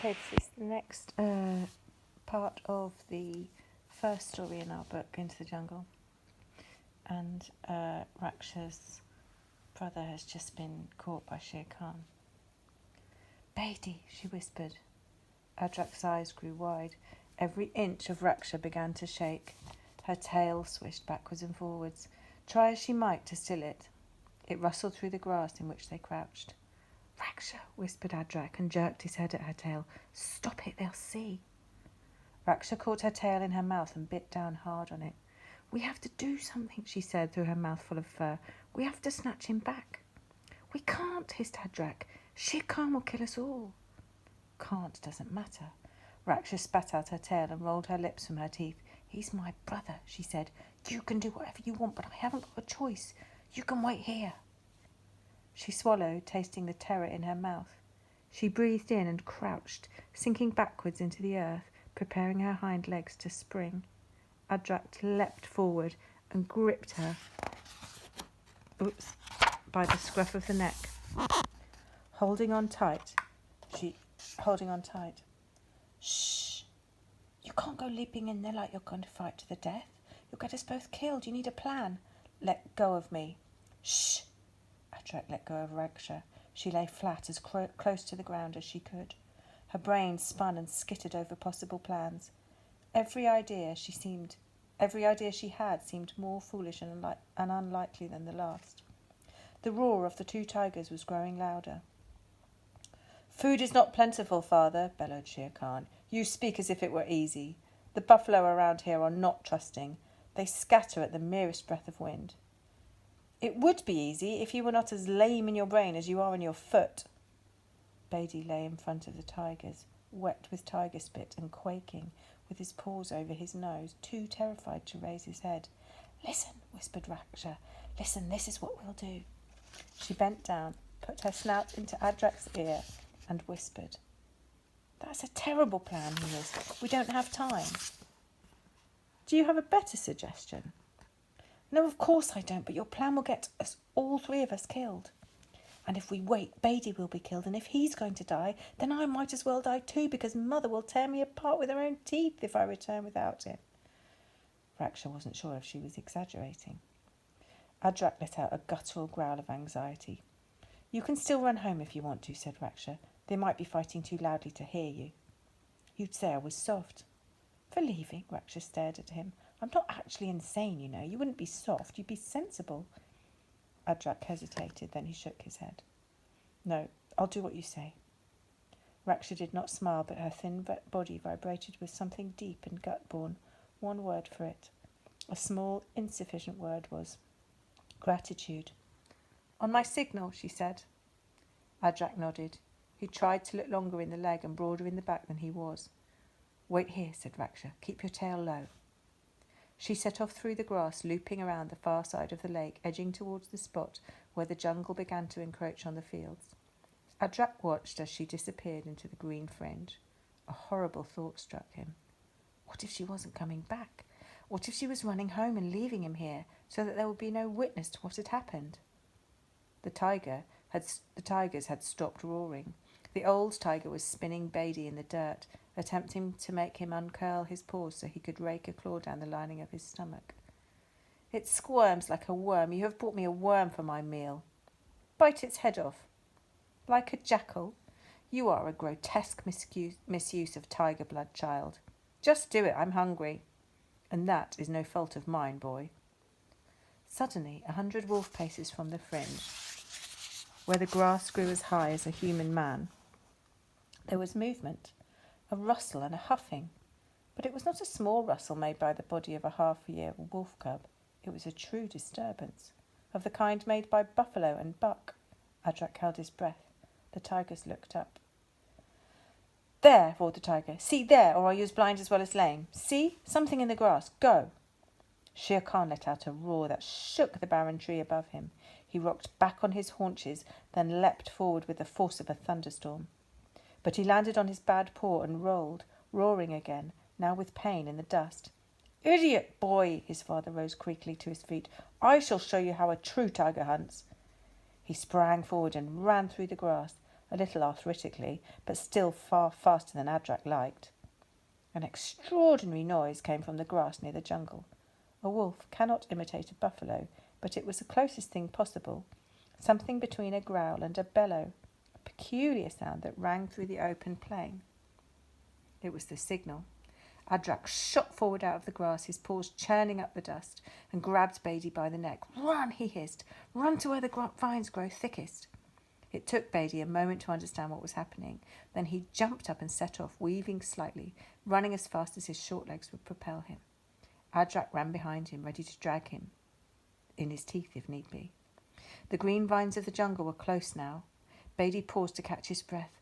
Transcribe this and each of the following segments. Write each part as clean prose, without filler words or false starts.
Okay, this is the next part of the first story in our book, Into the Jungle. And Raksha's brother has just been caught by Shere Khan. "Beatty," she whispered. Adrak's eyes grew wide. Every inch of Raksha began to shake. Her tail swished backwards and forwards. Try as she might to still it, it rustled through the grass in which they crouched. "Raksha," whispered Adrak and jerked his head at her tail. "Stop it, they'll see." Raksha caught her tail in her mouth and bit down hard on it. "We have to do something," she said through her mouth full of fur. "We have to snatch him back." "We can't," hissed Adrak. "Shere Khan will kill us all." "Can't doesn't matter." Raksha spat out her tail and rolled her lips from her teeth. "He's my brother," she said. "You can do whatever you want, but I haven't got a choice. You can wait here." She swallowed, tasting the terror in her mouth. She breathed in and crouched, sinking backwards into the earth, preparing her hind legs to spring. Adrak leapt forward and gripped her by the scruff of the neck, holding on tight. "Shh! You can't go leaping in there like you're going to fight to the death. You'll get us both killed. You need a plan." "Let go of me." "Shh!" Adrak let go of Raksha. She lay flat, as close to the ground as she could. Her brain spun and skittered over possible plans. Every idea she had seemed more foolish and unlikely than the last. The roar of the two tigers was growing louder. "Food is not plentiful, father," bellowed Shere Khan. "You speak as if it were easy. The buffalo around here are not trusting. They scatter at the merest breath of wind." "It would be easy if you were not as lame in your brain as you are in your foot." Beatty lay in front of the tigers, wet with tiger spit and quaking, with his paws over his nose, too terrified to raise his head. "Listen," whispered Raksha. "Listen, this is what we'll do." She bent down, put her snout into Adrak's ear, and whispered. "That's a terrible plan," he hissed. "We don't have time." "Do you have a better suggestion?" "No, of course I don't, but your plan will get us all three of us killed. And if we wait, Beatty will be killed, and if he's going to die, then I might as well die too, because Mother will tear me apart with her own teeth if I return without him." Raksha wasn't sure if she was exaggerating. Adrak let out a guttural growl of anxiety. "You can still run home if you want to," said Raksha. "They might be fighting too loudly to hear you." "You'd say I was soft." "For leaving?" Raksha stared at him. "I'm not actually insane, you know. You wouldn't be soft, you'd be sensible." Adrak hesitated, then he shook his head. "No, I'll do what you say." Raksha did not smile, but her thin body vibrated with something deep and gut-born. One word for it. A small, insufficient word was gratitude. "On my signal," she said. Adrak nodded. He tried to look longer in the leg and broader in the back than he was. "Wait here," said Raksha. "Keep your tail low." She set off through the grass, looping around the far side of the lake, edging towards the spot where the jungle began to encroach on the fields. Adrak watched as she disappeared into the green fringe. A horrible thought struck him. What if she wasn't coming back? What if she was running home and leaving him here, so that there would be no witness to what had happened? The tigers had stopped roaring. The old tiger was spinning Beatty in the dirt, attempting to make him uncurl his paws so he could rake a claw down the lining of his stomach. "It squirms like a worm. You have brought me a worm for my meal." "Bite its head off." "Like a jackal? You are a grotesque misuse of tiger blood, child." "Just do it. I'm hungry." "And that is no fault of mine, boy." Suddenly, 100 wolf paces from the fringe, where the grass grew as high as a human man, there was movement, a rustle and a huffing. But it was not a small rustle made by the body of a half-year wolf cub. It was a true disturbance, of the kind made by buffalo and buck. Adrak held his breath. The tigers looked up. "There," roared the tiger. "See there, or are you as blind as well as lame? See? Something in the grass. Go." Shere Khan let out a roar that shook the barren tree above him. He rocked back on his haunches, then leapt forward with the force of a thunderstorm. But he landed on his bad paw and rolled, roaring again, now with pain, in the dust. "Idiot boy!" His father rose creakily to his feet. "I shall show you how a true tiger hunts." He sprang forward and ran through the grass. a little arthritically, but still far faster than Adrak liked. An extraordinary noise came from the grass near the jungle. A wolf cannot imitate a buffalo, but it was the closest thing possible, something between a growl and a bellow, a peculiar sound that rang through the open plain. It was the signal. Adrak shot forward out of the grass, his paws churning up the dust, and grabbed Beatty by the neck. "Run," he hissed. "Run to where the vines grow thickest." It took Beatty a moment to understand what was happening. Then he jumped up and set off, weaving slightly, running as fast as his short legs would propel him. Adrak ran behind him, ready to drag him in his teeth if need be. The green vines of the jungle were close now. Beatty paused to catch his breath.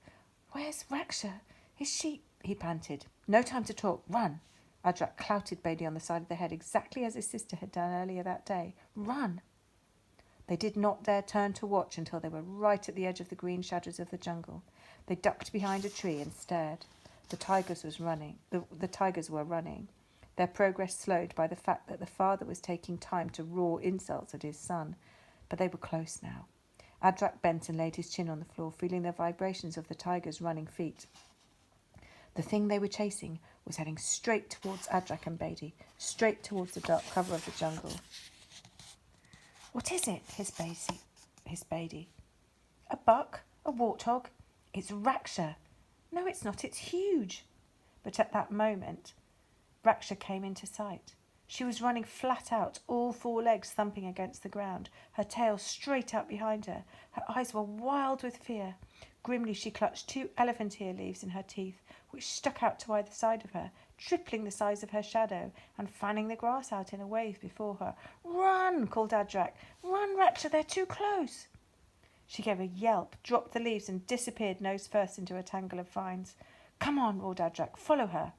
"Where's Raksha? Is she—" he panted. "No time to talk. Run!" Adrak clouted Beatty on the side of the head, exactly as his sister had done earlier that day. "Run!" They did not dare turn to watch until they were right at the edge of the green shadows of the jungle. They ducked behind a tree and stared. The tigers were running. Their progress slowed by the fact that the father was taking time to roar insults at his son. But they were close now. Adrak bent and laid his chin on the floor, feeling the vibrations of the tigers' running feet. The thing they were chasing was heading straight towards Adrak and Beatty, straight towards the dark cover of the jungle. "What is it?" hissed Beatty. "A buck? A warthog? It's Raksha." "No, it's not. It's huge." But at that moment, Raksha came into sight. She was running flat out, all four legs thumping against the ground, her tail straight out behind her. Her eyes were wild with fear. Grimly she clutched 2 elephant ear leaves in her teeth, which stuck out to either side of her, tripling the size of her shadow, and fanning the grass out in a wave before her. "Run!" called Adrak. "Run, Raksha, they're too close." She gave a yelp, dropped the leaves, and disappeared nose first into a tangle of vines. "Come on," roared Adrak. "Follow her."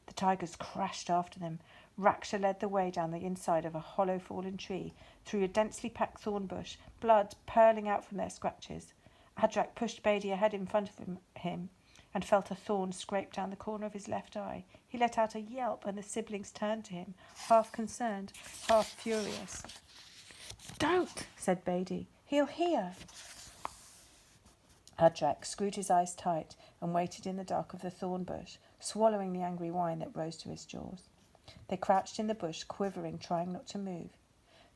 The tigers crashed after them. Raksha led the way down the inside of a hollow fallen tree, through a densely packed thorn bush, blood purling out from their scratches. Adrak pushed Beatty ahead in front of him and felt a thorn scrape down the corner of his left eye. He let out a yelp and the siblings turned to him, half concerned, half furious. "Don't," said Beatty. "He'll hear." Adrak screwed his eyes tight and waited in the dark of the thorn bush, swallowing the angry whine that rose to his jaws. They crouched in the bush, quivering, trying not to move.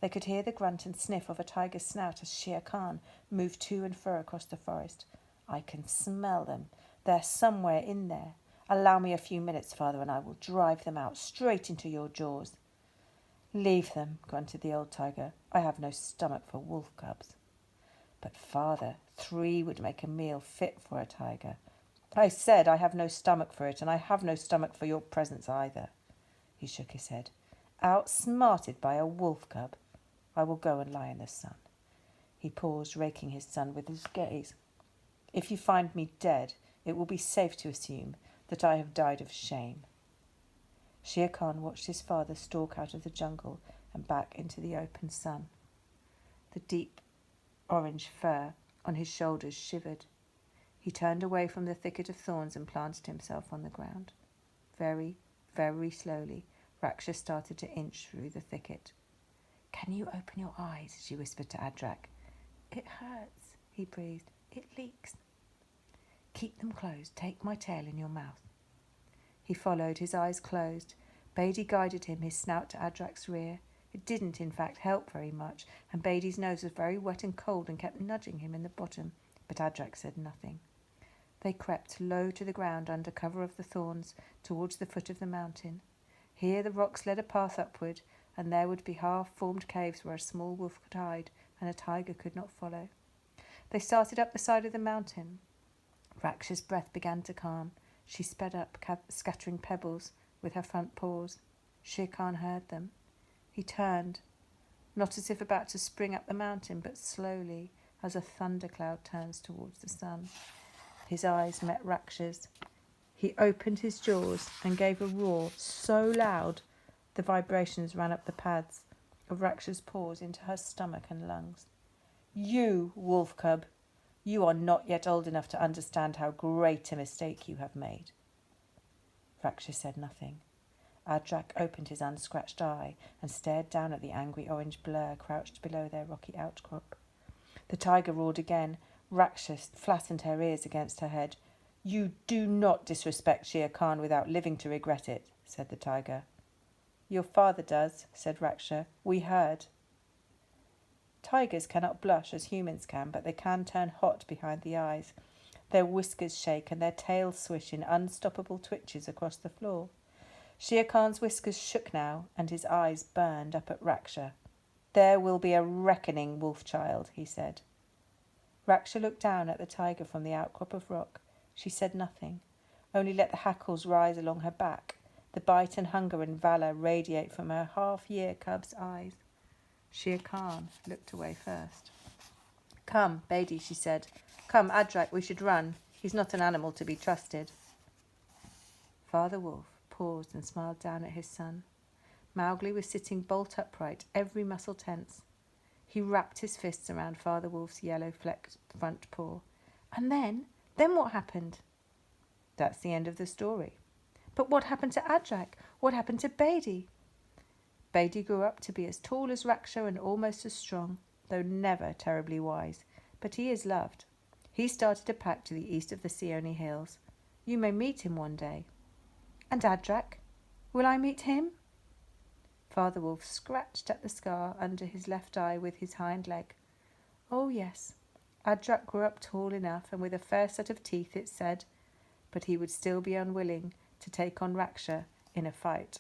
They could hear the grunt and sniff of a tiger's snout as Shere Khan moved to and fro across the forest. "I can smell them. They're somewhere in there. Allow me a few minutes, father, and I will drive them out, straight into your jaws." "Leave them," grunted the old tiger. "I have no stomach for wolf cubs." "But father, 3 would make a meal fit for a tiger." "I said I have no stomach for it, and I have no stomach for your presence either." He shook his head. "Outsmarted by a wolf cub. I will go and lie in the sun." He paused, raking his son with his gaze. "If you find me dead, it will be safe to assume that I have died of shame." Shere Khan watched his father stalk out of the jungle and back into the open sun. The deep orange fur on his shoulders shivered. He turned away from the thicket of thorns and planted himself on the ground. Very, very slowly, Raksha started to inch through the thicket. "Can you open your eyes?" she whispered to Adrak. "It hurts," he breathed. "It leaks." "Keep them closed. Take my tail in your mouth." He followed, his eyes closed. Beatty guided him, his snout to Adrak's rear. It didn't, in fact, help very much, and Beatty's nose was very wet and cold and kept nudging him in the bottom, but Adrak said nothing. They crept low to the ground under cover of the thorns towards the foot of the mountain. Here the rocks led a path upward, and there would be half-formed caves where a small wolf could hide and a tiger could not follow. They started up the side of the mountain. Raksha's breath began to calm. She sped up, scattering pebbles with her front paws. Shere Khan heard them. He turned, not as if about to spring up the mountain, but slowly, as a thundercloud turns towards the sun. His eyes met Raksha's. He opened his jaws and gave a roar so loud the vibrations ran up the pads of Raksha's paws into her stomach and lungs. "You, wolf cub, you are not yet old enough to understand how great a mistake you have made." Raksha said nothing. Adrak opened his unscratched eye and stared down at the angry orange blur crouched below their rocky outcrop. The tiger roared again. Raksha flattened her ears against her head. "You do not disrespect Shere Khan without living to regret it," said the tiger. "Your father does," said Raksha. "We heard." Tigers cannot blush as humans can, but they can turn hot behind the eyes. Their whiskers shake and their tails swish in unstoppable twitches across the floor. Shere Khan's whiskers shook now, and his eyes burned up at Raksha. "There will be a reckoning, wolf-child," he said. Raksha looked down at the tiger from the outcrop of rock. She said nothing, only let the hackles rise along her back, the bite and hunger and valour radiate from her half-year cub's eyes. Shere Khan looked away first. "Come, Bedi," she said. "Come, Adrak, we should run. He's not an animal to be trusted." Father Wolf paused and smiled down at his son. Mowgli was sitting bolt upright, every muscle tense. He wrapped his fists around Father Wolf's yellow-flecked front paw. "And then what happened?" "That's the end of the story." "But what happened to Adrak? What happened to Bedi?" "Bedi grew up to be as tall as Raksha and almost as strong, though never terribly wise. But he is loved. He started a pack to the east of the Seoni Hills. You may meet him one day." "And Adrak? Will I meet him?" Father Wolf scratched at the scar under his left eye with his hind leg. "Oh, yes. Adrak grew up tall enough and with a fair set of teeth, it said, but he would still be unwilling to take on Raksha in a fight."